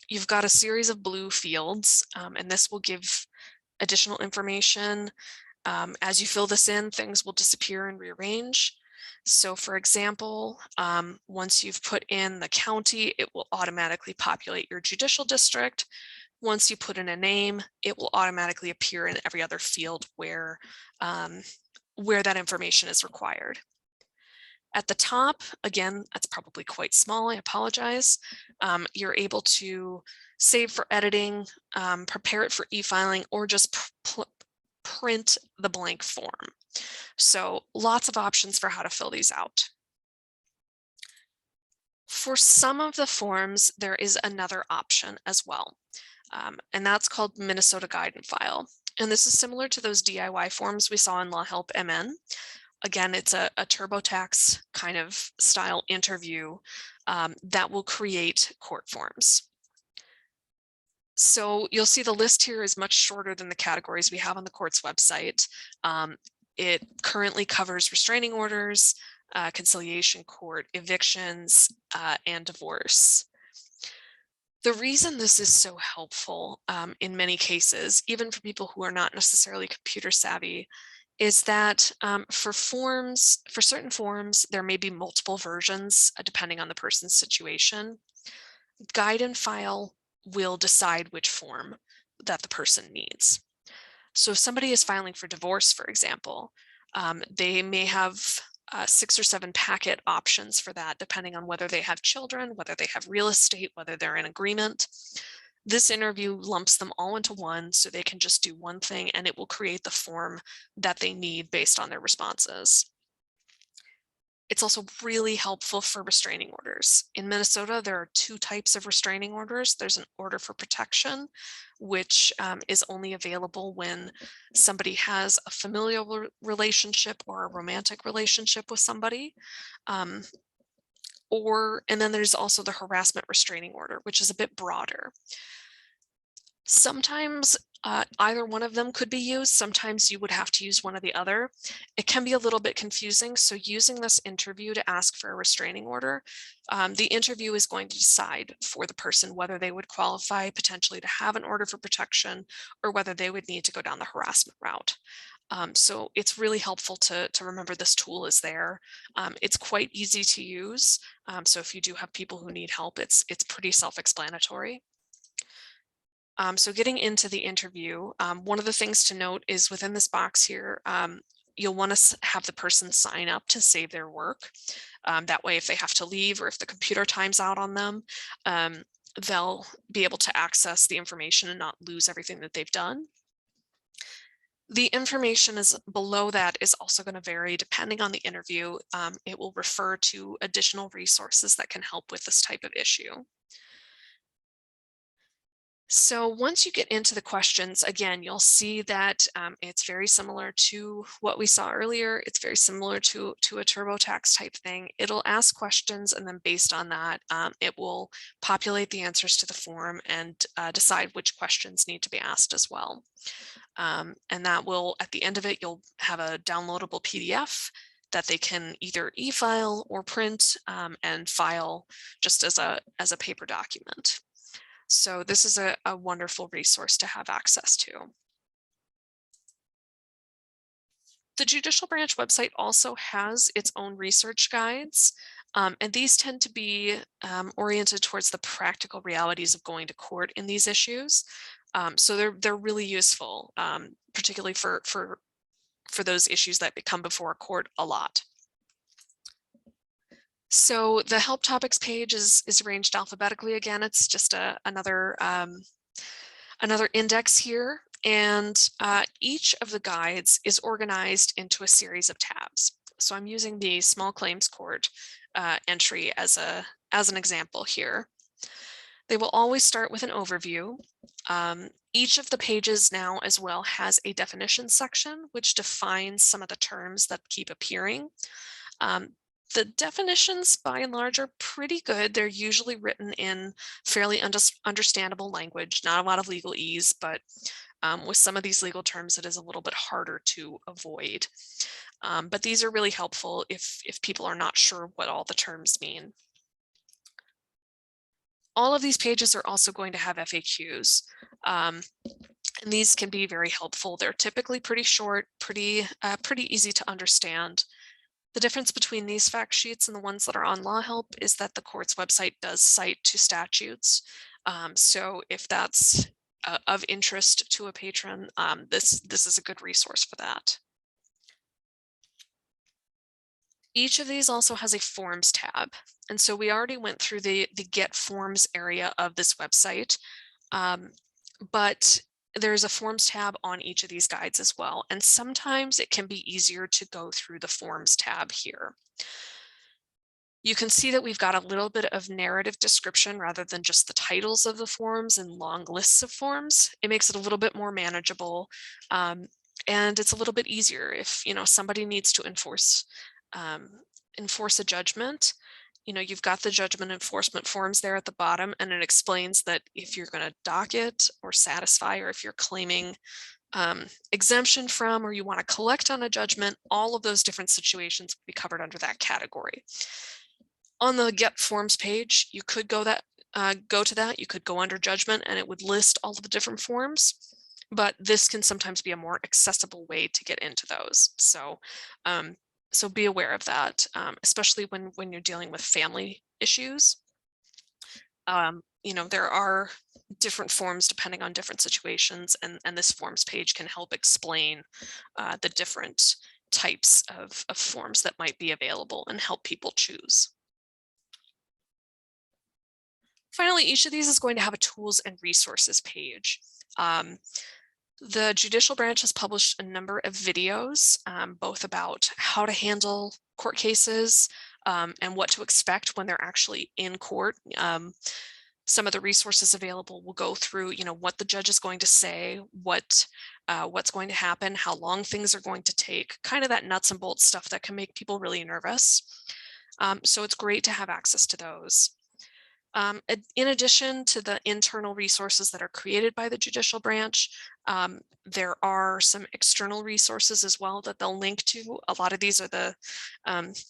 you've got a series of blue fields, and this will give additional information. As you fill this in, things will disappear and rearrange. So for example, once you've put in the county, it will automatically populate your judicial district. Once you put in a name, it will automatically appear in every other field where that information is required. At the top, again, that's probably quite small, I apologize. You're able to save for editing, prepare it for e-filing, or just print the blank form. So lots of options for how to fill these out. For some of the forms, there is another option as well, and that's called Minnesota Guide and File. And this is similar to those DIY forms we saw in Law Help MN. Again, it's a TurboTax kind of style interview that will create court forms. So you'll see the list here is much shorter than the categories we have on the court's website. It currently covers restraining orders, conciliation court, evictions, and divorce. The reason this is so helpful in many cases, even for people who are not necessarily computer savvy, is that for certain forms, there may be multiple versions depending on the person's situation. Guide and File will decide which form that the person needs. So if somebody is filing for divorce, for example, they may have 6 or 7 packet options for that, depending on whether they have children, whether they have real estate, whether they're in agreement. This interview lumps them all into one, so they can just do one thing and it will create the form that they need based on their responses. It's also really helpful for restraining orders. In Minnesota, there are 2 types of restraining orders. There's an order for protection, which is only available when somebody has a familial relationship or a romantic relationship with somebody. And then there's also the harassment restraining order, which is a bit broader. Sometimes either one of them could be used. Sometimes you would have to use one or the other. It can be a little bit confusing. So using this interview to ask for a restraining order, the interview is going to decide for the person whether they would qualify potentially to have an order for protection or whether they would need to go down the harassment route. So it's really helpful to remember this tool is there. It's quite easy to use. So if you do have people who need help, it's pretty self-explanatory. So getting into the interview, one of the things to note is within this box here, you'll want to have the person sign up to save their work. That way, if they have to leave or if the computer times out on them, they'll be able to access the information and not lose everything that they've done. The information is below that is also going to vary depending on the interview. It will refer to additional resources that can help with this type of issue. So once you get into the questions, again, you'll see that it's very similar to what we saw earlier. It's very similar to a TurboTax type thing. It'll ask questions, and then based on that, it will populate the answers to the form and decide which questions need to be asked as well. And that will, at the end of it, you'll have a downloadable PDF that they can either e-file or print and file just as a paper document. So this is a wonderful resource to have access to. The judicial branch website also has its own research guides, and these tend to be oriented towards the practical realities of going to court in these issues. So they're really useful, particularly for those issues that come before a court a lot. So the help topics page is arranged alphabetically. Again, it's just another index here, and each of the guides is organized into a series of tabs. So I'm using the small claims court entry as an example here. They will always start with an overview. Each of the pages now as well has a definition section, which defines some of the terms that keep appearing. The definitions, by and large, are pretty good. They're usually written in fairly understandable language, not a lot of legalese, but with some of these legal terms, it is a little bit harder to avoid. But these are really helpful if people are not sure what all the terms mean. All of these pages are also going to have FAQs. And these can be very helpful. They're typically pretty short, pretty easy to understand. The difference between these fact sheets and the ones that are on Law Help is that the court's website does cite to statutes. So if that's of interest to a patron, this is a good resource for that. Each of these also has a forms tab. And so we already went through the get forms area of this website, but there's a forms tab on each of these guides as well. And sometimes it can be easier to go through the forms tab here. You can see that we've got a little bit of narrative description rather than just the titles of the forms and long lists of forms. It makes it a little bit more manageable. And it's a little bit easier if, somebody needs to enforce a judgment. You've got the judgment enforcement forms there at the bottom, and it explains that if you're going to docket or satisfy, or if you're claiming exemption from, or you want to collect on a judgment, all of those different situations will be covered under that category. On the Get Forms page, you could go to that. You could go under judgment, and it would list all of the different forms. But this can sometimes be a more accessible way to get into those. So be aware of that, especially when you're dealing with family issues. There are different forms depending on different situations, and this forms page can help explain the different types of forms that might be available and help people choose. Finally, each of these is going to have a tools and resources page. The judicial branch has published a number of videos, both about how to handle court cases and what to expect when they're actually in court. Some of the resources available will go through, what the judge is going to say, what's going to happen, how long things are going to take, kind of that nuts and bolts stuff that can make people really nervous. So it's great to have access to those. In addition to the internal resources that are created by the judicial branch, there are some external resources as well that they'll link to. A lot of these are the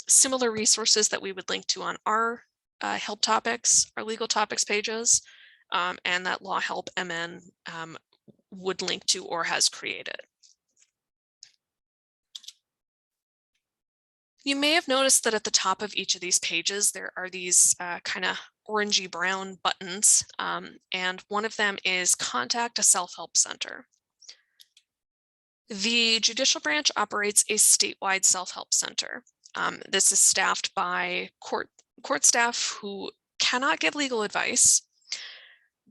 similar resources that we would link to on our help topics, our legal topics pages, and that Law Help MN would link to or has created. You may have noticed that at the top of each of these pages, there are these kind of orangey brown buttons, and one of them is Contact a Self-Help Center. The judicial branch operates a statewide self-help center. This is staffed by court staff who cannot give legal advice,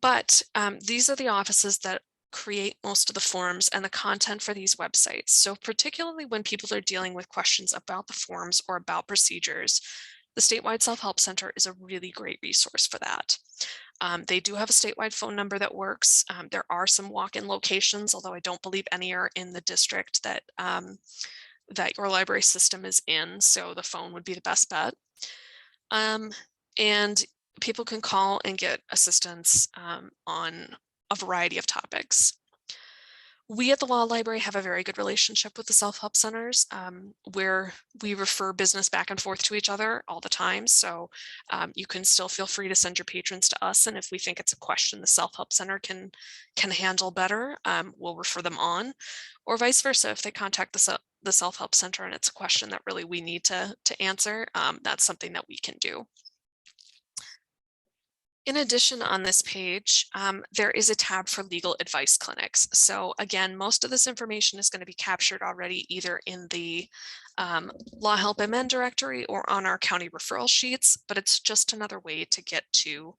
but these are the offices that create most of the forms and the content for these websites. So particularly when people are dealing with questions about the forms or about procedures, the statewide self-help center is a really great resource for that. They do have a statewide phone number that works. There are some walk-in locations, although I don't believe any are in the district that your library system is in, so the phone would be the best bet. And people can call and get assistance on a variety of topics. We at the Law Library have a very good relationship with the self-help centers, where we refer business back and forth to each other all the time. So you can still feel free to send your patrons to us. And if we think it's a question the self-help center can handle better, we'll refer them on, or vice versa. If they contact the self-help center and it's a question that really we need to answer, that's something that we can do. In addition, on this page, there is a tab for legal advice clinics. So again, most of this information is going to be captured already either in the Law Help MN directory or on our county referral sheets, but it's just another way to get to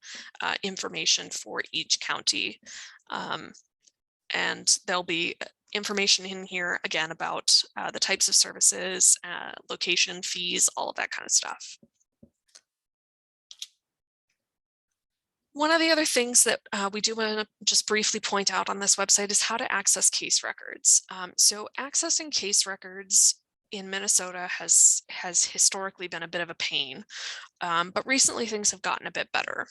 information for each county. And there'll be information in here again about the types of services, location, fees, all of that kind of stuff. One of the other things that we do want to just briefly point out on this website is how to access case records. So accessing case records in Minnesota has historically been a bit of a pain, but recently things have gotten a bit better.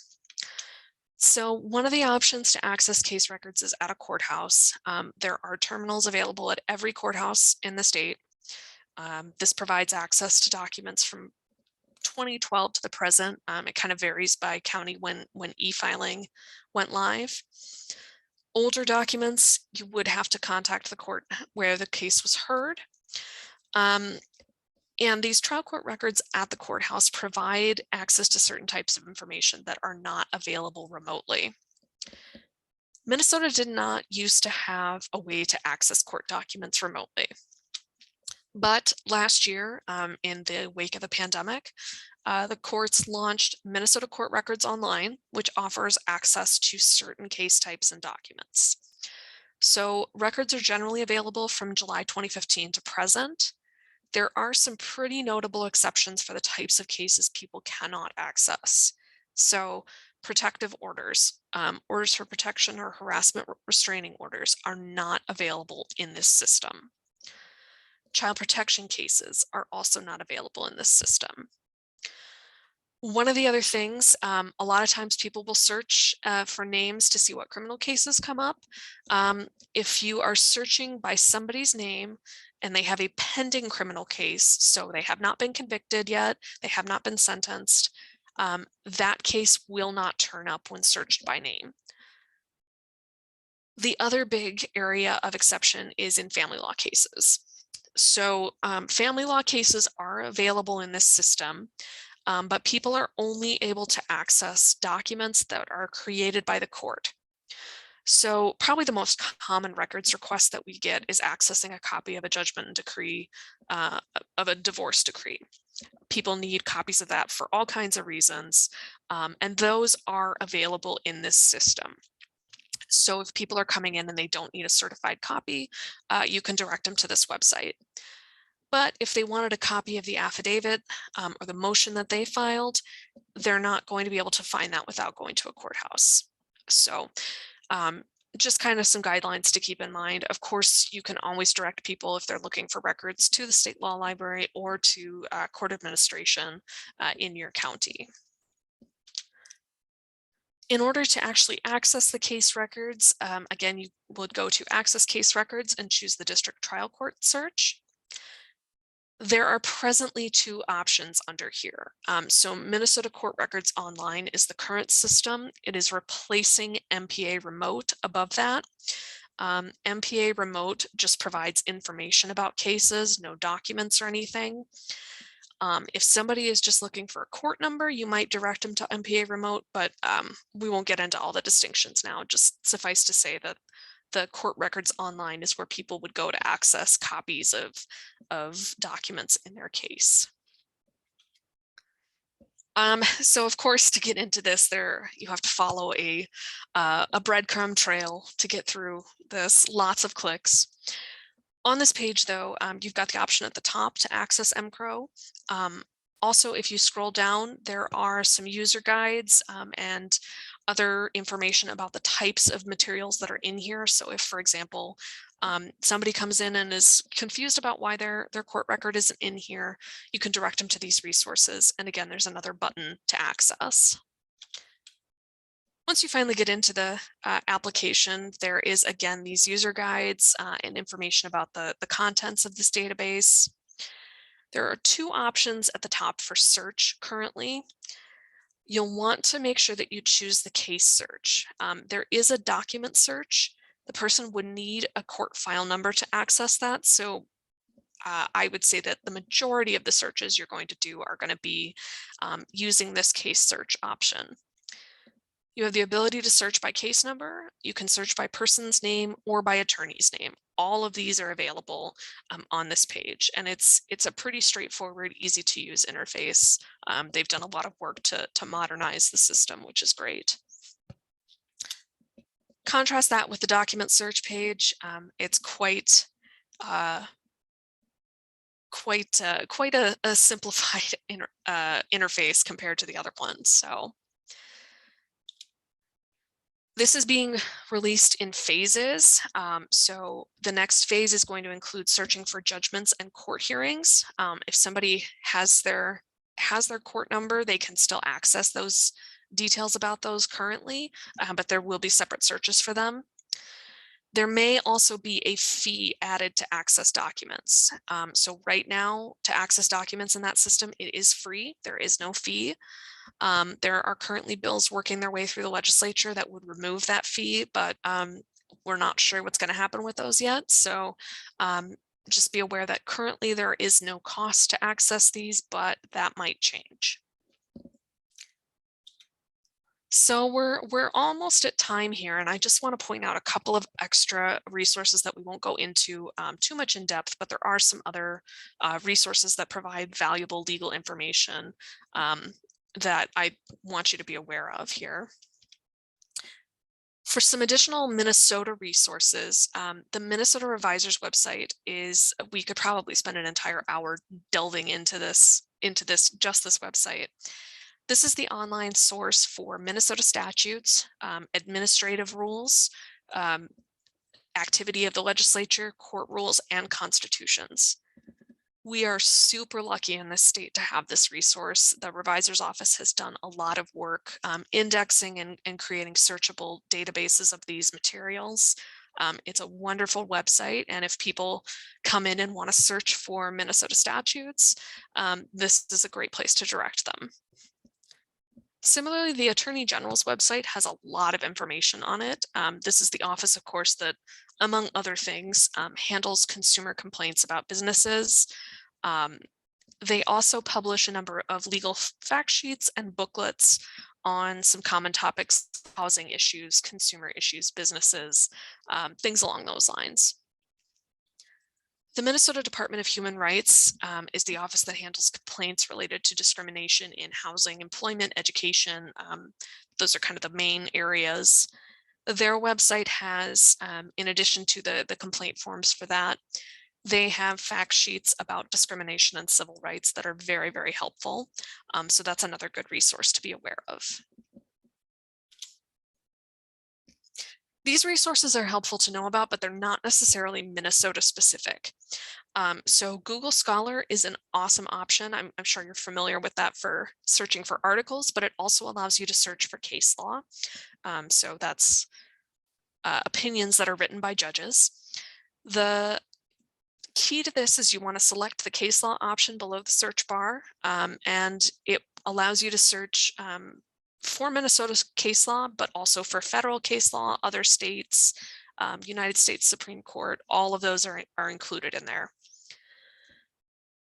So one of the options to access case records is at a courthouse. There are terminals available at every courthouse in the state. This provides access to documents from 2012 to the present. It kind of varies by county when e-filing went live. Older documents, you would have to contact the court where the case was heard. And these trial court records at the courthouse provide access to certain types of information that are not available remotely. Minnesota did not used to have a way to access court documents remotely. But last year, in the wake of the pandemic, the courts launched Minnesota Court Records Online, which offers access to certain case types and documents. So records are generally available from July 2015 to present. There are some pretty notable exceptions for the types of cases people cannot access. So protective orders, orders for protection or harassment restraining orders are not available in this system. Child protection cases are also not available in this system. One of the other things, a lot of times people will search for names to see what criminal cases come up. If you are searching by somebody's name and they have a pending criminal case, so they have not been convicted yet, they have not been sentenced, that case will not turn up when searched by name. The other big area of exception is in family law cases. So family law cases are available in this system. But people are only able to access documents that are created by the court. So probably the most common records request that we get is accessing a copy of a judgment and decree, of a divorce decree. People need copies of that for all kinds of reasons, and those are available in this system. So if people are coming in and they don't need a certified copy, you can direct them to this website. But if they wanted a copy of the affidavit or the motion that they filed, they're not going to be able to find that without going to a courthouse. So just kind of some guidelines to keep in mind. Of course, you can always direct people if they're looking for records to the state law library or to court administration in your county. In order to actually access the case records, again, you would go to Access Case Records and choose the District Trial Court search. There are presently two options under here. So Minnesota Court Records Online is the current system. It is replacing MPA Remote above that. MPA Remote just provides information about cases, no documents or anything. If somebody is just looking for a court number, you might direct them to MPA Remote, but we won't get into all the distinctions now. Just suffice to say that the Court Records Online is where people would go to access copies of documents in their case. So of course, to get into this, you have to follow a breadcrumb trail to get through this, lots of clicks. On this page, though, you've got the option at the top to access MCRO. Also, if you scroll down, there are some user guides and other information about the types of materials that are in here. So if, for example, somebody comes in and is confused about why their court record isn't in here, you can direct them to these resources. And again, there's another button to access. Once you finally get into the application, there is, again, these user guides and information about the contents of this database. There are two options at the top for search currently. You'll want to make sure that you choose the case search. There is a document search. The person would need a court file number to access that. So I would say that the majority of the searches you're going to do are going to be using this case search option. You have the ability to search by case number. You can search by person's name or by attorney's name. All of these are available on this page, and it's a pretty straightforward, easy to use interface. They've done a lot of work to modernize the system, which is great. Contrast that with the document search page. It's quite a simplified interface compared to the other ones. So this is being released in phases. So the next phase is going to include searching for judgments and court hearings. If somebody has their court number, they can still access those details about those currently, but there will be separate searches for them. There may also be a fee added to access documents. So right now, to access documents in that system, it is free. There is no fee. There are currently bills working their way through the legislature that would remove that fee, but we're not sure what's going to happen with those yet. So just be aware that currently there is no cost to access these, but that might change. So we're almost at time here, and I just want to point out a couple of extra resources that we won't go into too much in depth, but there are some other resources that provide valuable legal information that I want you to be aware of here. For some additional Minnesota resources, the Minnesota Revisers website is, we could probably spend an entire hour delving into this website. This is the online source for Minnesota statutes, administrative rules, activity of the legislature, court rules, and constitutions. We are super lucky in this state to have this resource. The Revisor's Office has done a lot of work indexing and creating searchable databases of these materials. It's a wonderful website, and if people come in and want to search for Minnesota statutes, this is a great place to direct them. Similarly, the Attorney General's website has a lot of information on it. This is the office, of course, that, among other things, handles consumer complaints about businesses. They also publish a number of legal fact sheets and booklets on some common topics: housing issues, consumer issues, businesses, things along those lines. The Minnesota Department of Human Rights is the office that handles complaints related to discrimination in housing, employment, education. Those are kind of the main areas. Their website has, in addition to the complaint forms for that, they have fact sheets about discrimination and civil rights that are very, very helpful. So that's another good resource to be aware of. These resources are helpful to know about, but they're not necessarily Minnesota specific. So Google Scholar is an awesome option. I'm sure you're familiar with that for searching for articles, but it also allows you to search for case law. So that's opinions that are written by judges. The key to this is you want to select the case law option below the search bar, and it allows you to search for Minnesota's case law, but also for federal case law, other states, United States Supreme Court. All of those are included in there.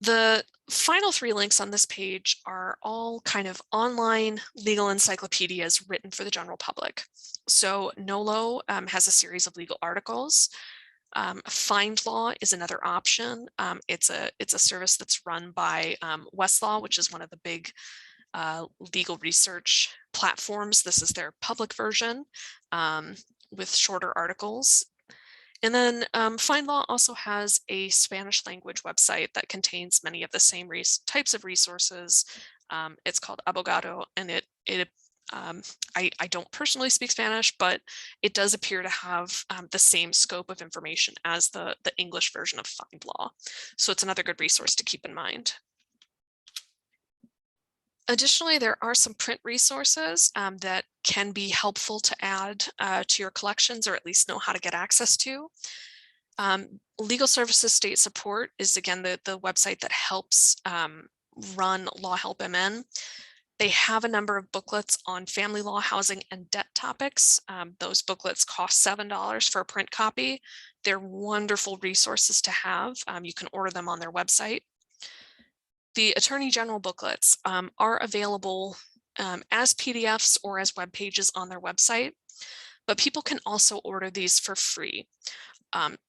The final 3 links on this page are all kind of online legal encyclopedias written for the general public. So NOLO has a series of legal articles. FindLaw is another option. It's a service that's run by Westlaw, which is one of the big legal research platforms. This is their public version with shorter articles. And then FindLaw also has a Spanish language website that contains many of the same types of resources. It's called Abogado, and I don't personally speak Spanish, but it does appear to have the same scope of information as the English version of FindLaw. So it's another good resource to keep in mind. Additionally, there are some print resources that can be helpful to add to your collections, or at least know how to get access to. Legal Services State Support is, again, the website that helps run Law Help MN. They have a number of booklets on family law, housing, and debt topics. Those booklets cost $7 for a print copy. They're wonderful resources to have. You can order them on their website. The Attorney General booklets are available as PDFs or as web pages on their website, but people can also order these for free.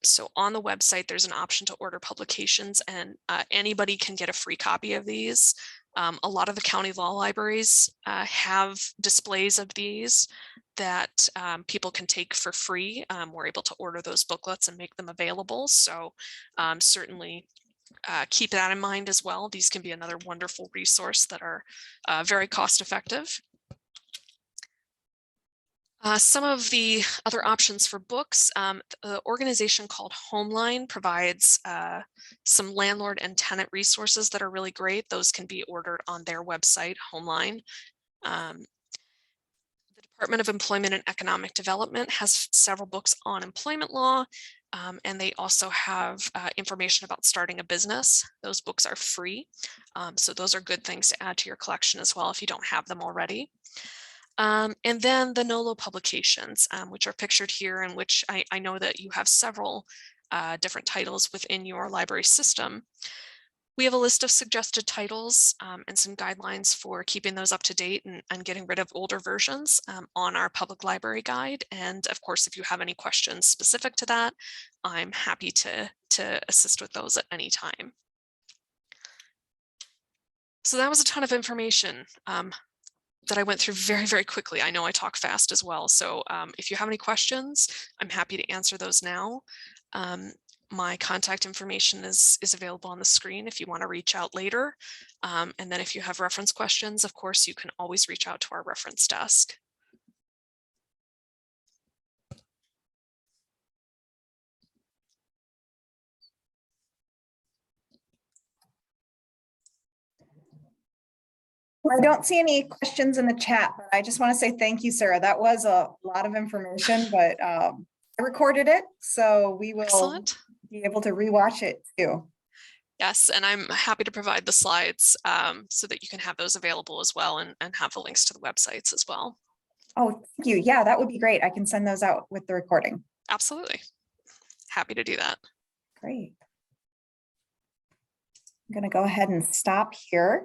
So on the website, there's an option to order publications, and anybody can get a free copy of these. A lot of the county law libraries have displays of these that people can take for free. We're able to order those booklets and make them available. So certainly keep that in mind as well. These can be another wonderful resource that are very cost effective. Some of the other options for books, the organization called Homeline provides some landlord and tenant resources that are really great. Those can be ordered on their website, Homeline. The Department of Employment and Economic Development has several books on employment law, and they also have information about starting a business. Those books are free, so those are good things to add to your collection as well if you don't have them already. And then the NOLO publications, which are pictured here, and which I know that you have several different titles within your library system. We have a list of suggested titles and some guidelines for keeping those up to date and getting rid of older versions on our public library guide. And of course, if you have any questions specific to that, I'm happy to assist with those at any time. So that was a ton of information that I went through very, very quickly. I know I talk fast as well. So if you have any questions, I'm happy to answer those now. My contact information is available on the screen if you want to reach out later. And then if you have reference questions, of course, you can always reach out to our reference desk.
Well, I don't see any questions in the chat, but I just want to say thank you, Sarah. That was a lot of information, but I recorded it, so we will
Excellent.
be able to rewatch it too.
Yes, and I'm happy to provide the slides so that you can have those available as well, and have the links to the websites as well.
Oh, thank you. Yeah, that would be great. I can send those out with the recording.
Absolutely. Happy to do that.
Great. I'm going to go ahead and stop here.